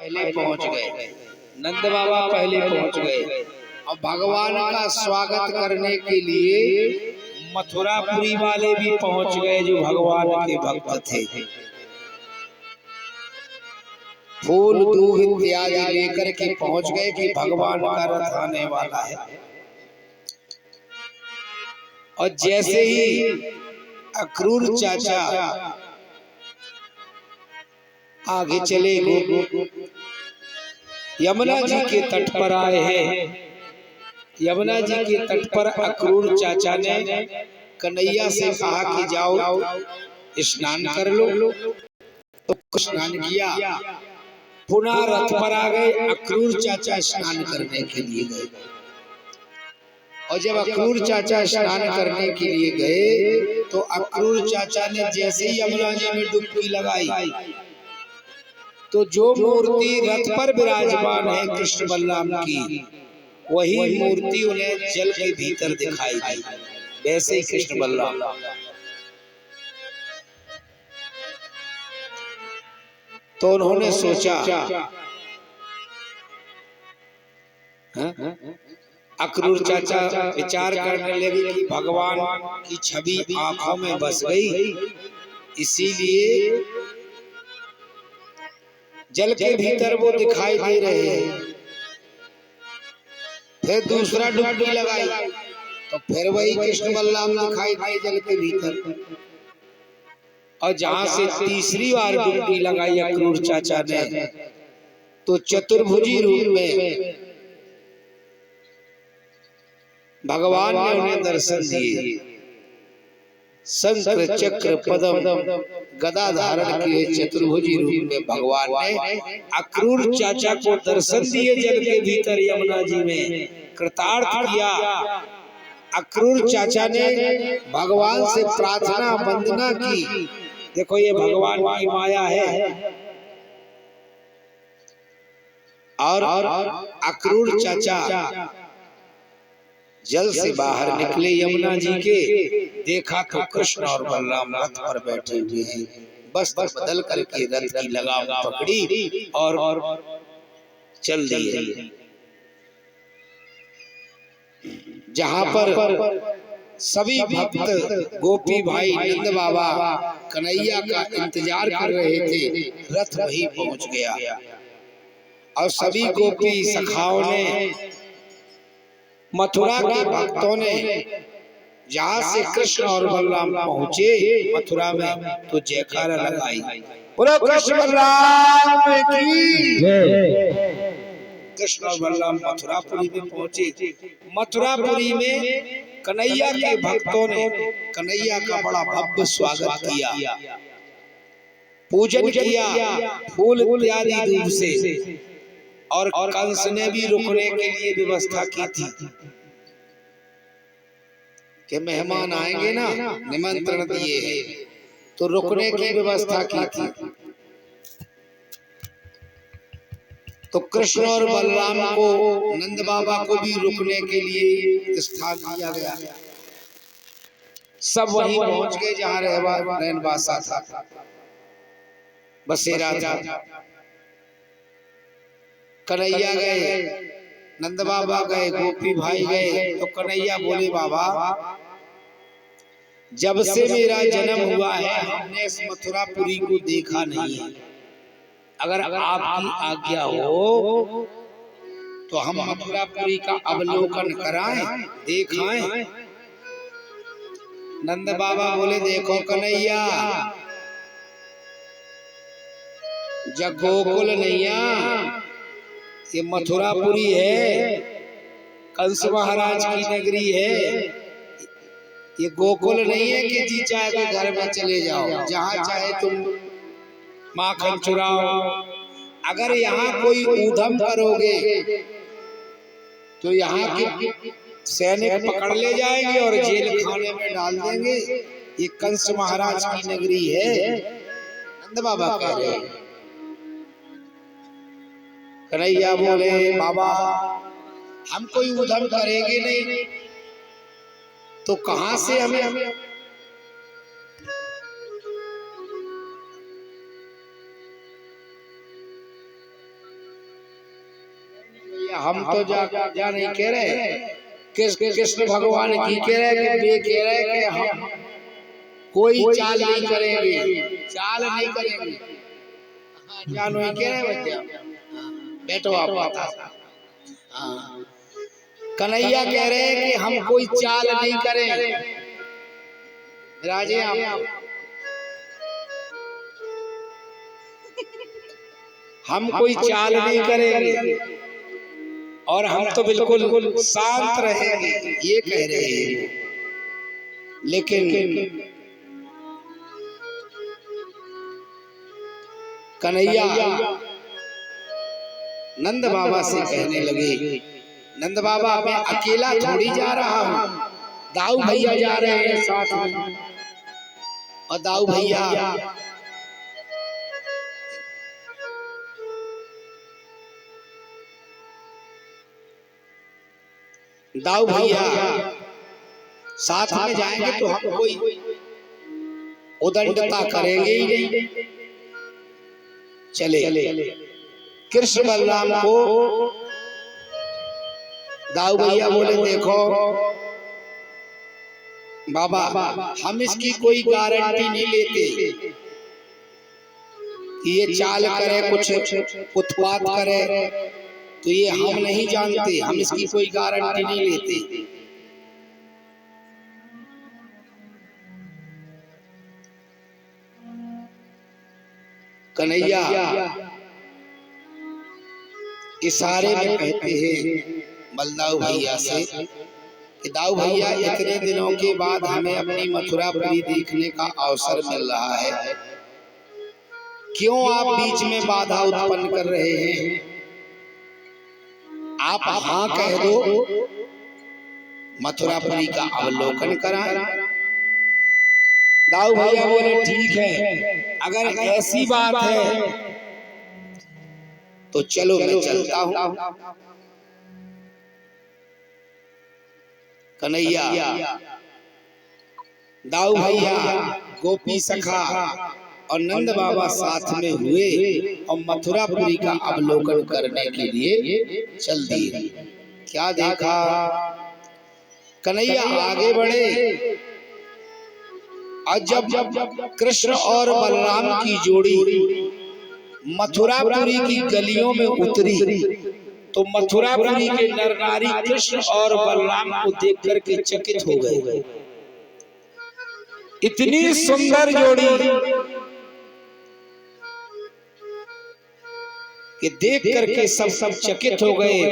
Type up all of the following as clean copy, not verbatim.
पहले पहुंच गए, नंद बाबा पहले पहुंच गए और भगवान का स्वागत करने के लिए मथुरापुरी वाले भी पहुंच गए जो भगवान के भक्त थे। फूल दूध इत्यादि लेकर के पहुंच गए कि भगवान का रथ आने वाला है। और जैसे ही अक्रूर चाचा आगे चले यमुना जी के तट पर आए हैं। यमुना जी के तट पर अक्रूर चाचा ने कन्हैया से कहा कि जाओ स्नान कर लो। तो स्नान किया, पुनः रथ पर आ गए। अक्रूर चाचा स्नान करने के लिए गए और जब अक्रूर चाचा स्नान करने के लिए गए तो अक्रूर चाचा ने जैसे ही यमुना जी में डुबकी लगाई तो जो मूर्ति रथ पर विराजमान है कृष्ण बलराम की, वही मूर्ति उन्हें जल के भीतर दिखाई दी। वैसे ही कृष्ण बलराम तो उन्होंने सोचा, अक्रूर चाचा विचार करने लगे कि भगवान की छवि आंखों में बस गई, इसीलिए जल के भीतर वो दिखाई दे रहे हैं। फिर दूसरा डुबकी लगाई तो फिर वही कृष्ण बलराम दिखाई दिए जल के भीतर। और जहां से तीसरी बार डुबकी लगाई अक्रूर चाचा ने तो चतुर्भुजी रूप में भगवान ने उन्हें दर्शन दिए। शंख चक्र पद्म गदा धारण किए चतुर्भुजी रूप में भगवान ने अक्रूर चाचा को दर्शन दिए जल के भीतर यमुना जी में, कृतार्थ किया। अक्रूर चाचा ने भगवान से प्रार्थना वंदना की। देखो ये भगवान की माया है। और अक्रूर चाचा जल से बाहर निकले यमुना जी के, देखा तो कृष्ण और बलराम रथ पर बैठे हुए हैं। वस्त्र बदल करके रथ की लगाम पकड़ी और चल दिए। जहां पर सभी भक्त गोपी भाई नंद बाबा कन्हैया का इंतजार कर रहे थे, रथ वहीं पहुंच गया और सभी गोपी सखाओं ने, मथुरा के भक्तों ने जहां से कृष्ण और बलराम पहुंचे मथुरा में तो जयकारा लगाई, बोलो कृष्ण बलराम की जय। कृष्ण और बलराम मथुरापुरी में पहुंचे। मथुरापुरी में कन्हैया के भक्तों ने कन्हैया का बड़ा भव्य स्वागत किया, पूजन किया फूल इत्यादि दूध से। और कंस ने भी रुकने के लिए व्यवस्था की थी कि मेहमान आएंगे ना, निमंत्रण दिए हैं तो रुकने की व्यवस्था की थी। तो कृष्ण और बलराम को, नंद बाबा को भी रुकने के लिए स्थान दिया गया। सब वहीं पहुंच गए जहां रहनवासा था, बसेरा था। कन्हैया गए, नंद बाबा गए, गोपी भाई गए। तो कन्हैया बोले, बाबा जब से मेरा जन्म हुआ है हमने इस मथुरापुरी को देखा नहीं है। अगर आपकी आज्ञा हो तो हम मथुरापुरी का अवलोकन कराएं, दिखाएं। नंद बाबा बोले, देखो कन्हैया, जब गोकुल नैया ये मथुरापुरी है, कंस महाराज की नगरी है। ये गोकुल नहीं है कि जी चाहे के घर में चले जाओ, जहां चाहे तुम माखन चुराओ। अगर यहाँ कोई ऊधम करोगे तो यहाँ के सैनिक पकड़ ले जाएंगे और जेल खाने में डाल देंगे। ये कंस महाराज की नगरी है, नंद बाबा कह रहे हैं। कन्हैया बोले, बाबा हम कोई उधम करेंगे नहीं तो कहां से हमें हम तो जा नहीं कह रहे, कृष्ण भगवान की कह रहे कि वे कह रहे कि हम कोई चाल नहीं करेंगे, चाल नहीं करेंगे। जानो ही कह रहे बच्चा, बैठो आप बता। हाँ, कन्हैया कह रहे हैं कि हम कोई चाल नहीं करें। राजे आप हम कोई चाल नहीं करेंगे और हम तो बिल्कुल शांत रहेंगे, ये कह रहे हैं। लेकिन कन्हैया नंद बाबा से कहने लगे, नंद बाबा मैं अकेला थोड़ी जा रहा हूँ, दाऊ भैया जा रहे हैं साथ में। और दाऊ भैया साथ में जाएंगे तो हम कोई उदंडता करेंगे ही नहीं। चले कृष्ण बलराम को दाऊ भैया बोले, देखो बाबा हम इसकी कोई गारंटी नहीं लेते कि ये चाल करे, कुछ उत्पात करे, तो ये हम नहीं जानते, हम इसकी कोई गारंटी नहीं लेते। कन्हैया इशारे में कहते हैं बलदाऊ भैया से कि दाऊ भैया इतने दिनों के बाद हमें अपनी मथुरापुरी देखने का अवसर मिल रहा है, क्यों आप बीच में बाधा उत्पन्न कर रहे हैं? आप हाँ कह दो, मथुरापुरी का अवलोकन कराएं। दाऊ भैया बोले ठीक है, अगर ऐसी बात है तो चलो मैं चलता हूं। कन्हैया दाऊ भैया गोपी सखा और नंद बाबा साथ में हुए और मथुरापुरी का अवलोकन करने के लिए चल दिए। क्या देखा, कन्हैया आगे बढ़े और जब कृष्ण और बलराम की जोड़ी मथुरापुरी की गलियों में उतरी तो मथुरापुरी के नर नारी कृष्ण और बलराम को देख करके चकित हो गए। इतनी सुंदर जोड़ी कि देख करके सब चकित हो गए।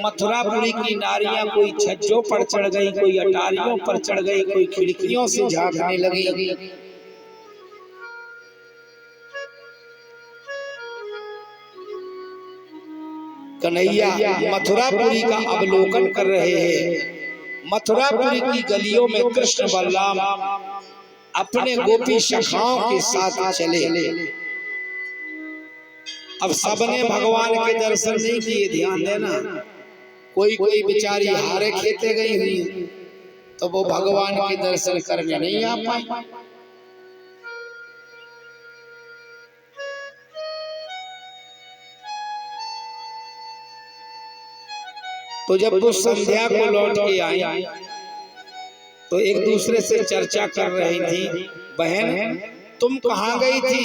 मथुरापुरी की नारियां कोई छज्जों पर चढ़ गई, कोई अटारियों पर चढ़ गई, कोई खिड़कियों से झांकने लगी। कन्हैया मथुरापुरी का अवलोकन कर रहे हैं। मथुरापुरी की गलियों में कृष्ण बलराम अपने गोपी सखाओं के साथ चले। अब सबने भगवान के दर्शन नहीं किए, ध्यान देना, कोई कोई बेचारी हारे खेते गई हुई तो वो भगवान के दर्शन करने नहीं आ पाई। तो जब वो संध्या को लौट के आई तो एक दूसरे से चर्चा कर रही थी, बहन तुम कहाँ गई थी?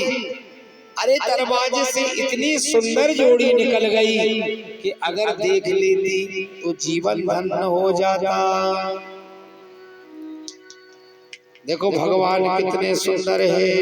अरे दरवाजे से इतनी सुंदर जोड़ी निकल गई कि अगर देख लेती तो जीवन धन्य हो जाता। देखो भगवान कितने सुंदर है।